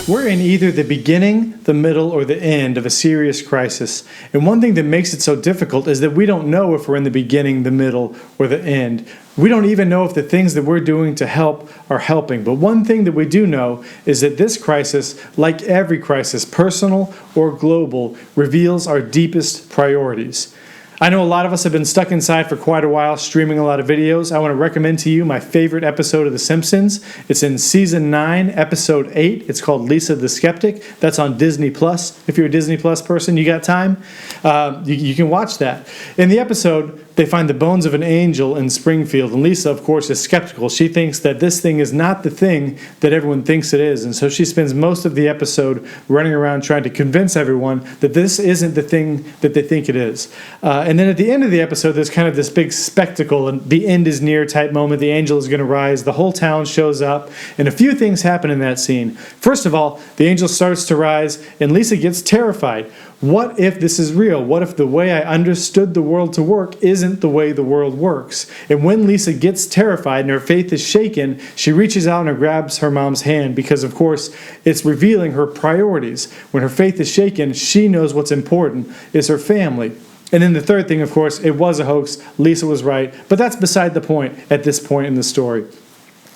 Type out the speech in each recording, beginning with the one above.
We're in either the beginning, the middle, or the end of a serious crisis. And one thing that makes it so difficult is that we don't know if we're in the beginning, the middle, or the end. We don't even know if the things that we're doing to help are helping. But one thing that we do know is that this crisis, like every crisis, personal or global, reveals our deepest priorities. I know a lot of us have been stuck inside for quite a while, streaming a lot of videos. I want to recommend to you my favorite episode of The Simpsons. It's in Season 9, Episode 8. It's called Lisa the Skeptic. That's on Disney+. If you're a Disney Plus person, you got time, you can watch that. In the episode, they find the bones of an angel in Springfield, and Lisa, of course, is skeptical. She thinks that this thing is not the thing that everyone thinks it is, and so she spends most of the episode running around trying to convince everyone that this isn't the thing that they think it is. And then at the end of the episode, there's kind of this big spectacle, and the end is near type moment. The angel is going to rise. The whole town shows up, and a few things happen in that scene. First of all, the angel starts to rise, and Lisa gets terrified. What if this is real? What if the way I understood the world to work isn't the way the world works? And when Lisa gets terrified and her faith is shaken, she reaches out and grabs her mom's hand because, of course, it's revealing her priorities. When her faith is shaken, she knows what's important is her family. And then the third thing, of course, it was a hoax. Lisa was right. But that's beside the point at this point in the story.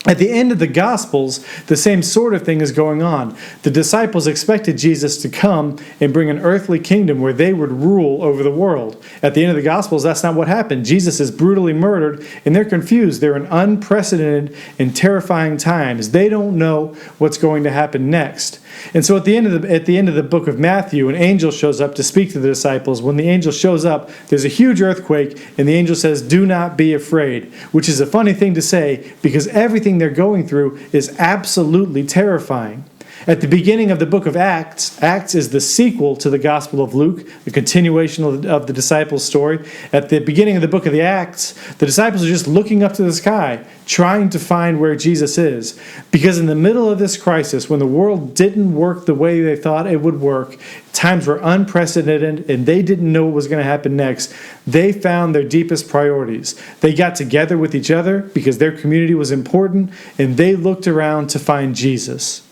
At the end of the Gospels, the same sort of thing is going on. The disciples expected Jesus to come and bring an earthly kingdom where they would rule over the world. At the end of the Gospels, that's not what happened. Jesus is brutally murdered, and they're confused. They're in unprecedented and terrifying times. They don't know what's going to happen next. And so at the end of the book of Matthew, an angel shows up to speak to the disciples. When the angel shows up, there's a huge earthquake, and the angel says, "Do not be afraid," which is a funny thing to say because everything they're going through is absolutely terrifying. At the beginning of the book of Acts, Acts is the sequel to the Gospel of Luke, the continuation of the disciples' story. At the beginning of the book of the Acts, the disciples are just looking up to the sky, trying to find where Jesus is. Because in the middle of this crisis, when the world didn't work the way they thought it would work, times were unprecedented, and they didn't know what was going to happen next, they found their deepest priorities. They got together with each other because their community was important, and they looked around to find Jesus.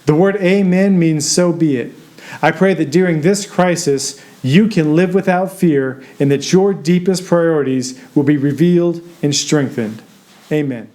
The word amen means so be it. I pray that during this crisis, you can live without fear and that your deepest priorities will be revealed and strengthened. Amen.